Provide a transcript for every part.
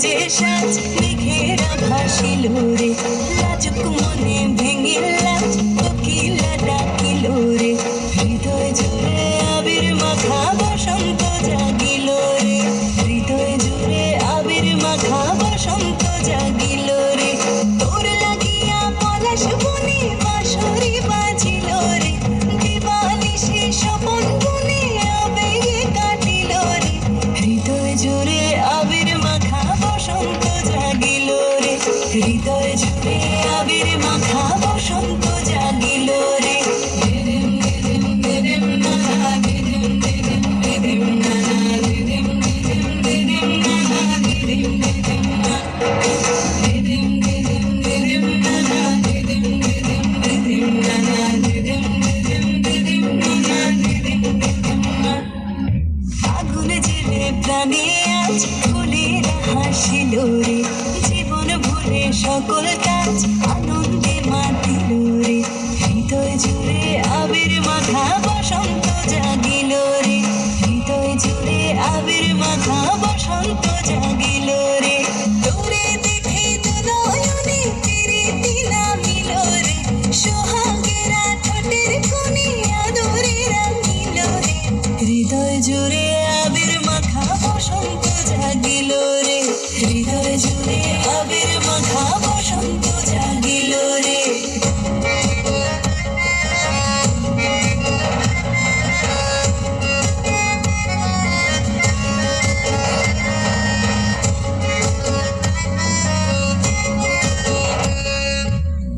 যে সাজ মেঘেরা ভাসিল রে, লাজুক মনে ভেঙে লাজ কোকিলা ডাকিল রে, হৃদয় জুড়ে আবির মাখা বসন্ত জাগিল রে, হৃদয় জুড়ে আবির মাখা বসন্ত জাগিল রে, তোর লাগিয়া পলাশ বনে বাঁশরি বাজিল রে, দিবানিশি স্বপন বনে আবেগে কাটিল রে, হৃদয় জুড়ে আবির মাখা বসন্ত জাগিল রে, হৃদয় জুড়ে আবির মাখা বসন্ত জাগিল রে। দিদিম দিদিম দিদিম নানা, দিদিম দিদিম দিদিম নানা, দিদিম দিদিম দিদিম নানা, দিদিম দিদিম না। দিদিম দিদিম দিদিম নানা, দিদিম দিদিম দিদিম নানা, দিদিম দিদিম দিদিম নানা, দিদিম দিদিম না। আগুন জেলে প্রাণে আজ ফুলেরা হাসিল রে, জীবন ভুলে সকল কাজ আনন্দে মাতিল রে, হৃদয় জুড়ে আবির মাখা বসন্ত জাগিল রে, হৃদয় জুড়ে আবির মাখা বসন্ত জাগিল রে, তোরে দেখে তো নয়নে প্রীতি নামিল রে, সোহাগেরা ঠোঁটের কোণে আদরে রাঙিল রে, হৃদয় জুড়ে আবির মাখা বসন্ত জাগিল রে, হৃদয় জুড়ে আবির মাখা বসন্ত জাগিল রে।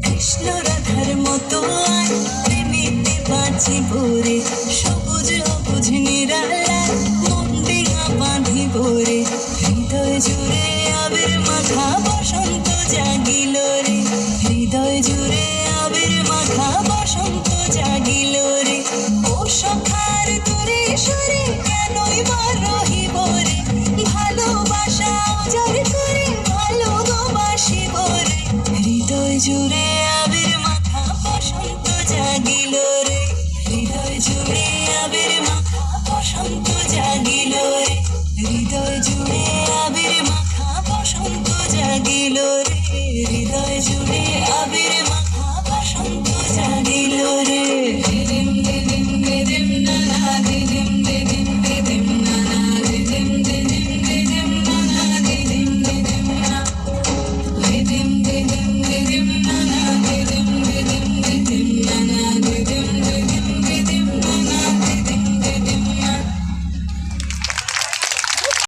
কৃষ্ণ রাধার মতো আয় প্রেমেতে বাঁচিব রে, সবুজ অবুঝ নিরালায় মন ডিঙা বাঁধিব রে, হৃদয় জুড়ে আবির মাখা বসন্ত জাগিল রে, হৃদয় জুড়ে আবির মাখা বসন্ত জাগিল রে, ও সখার তোরে সরে কেনই বার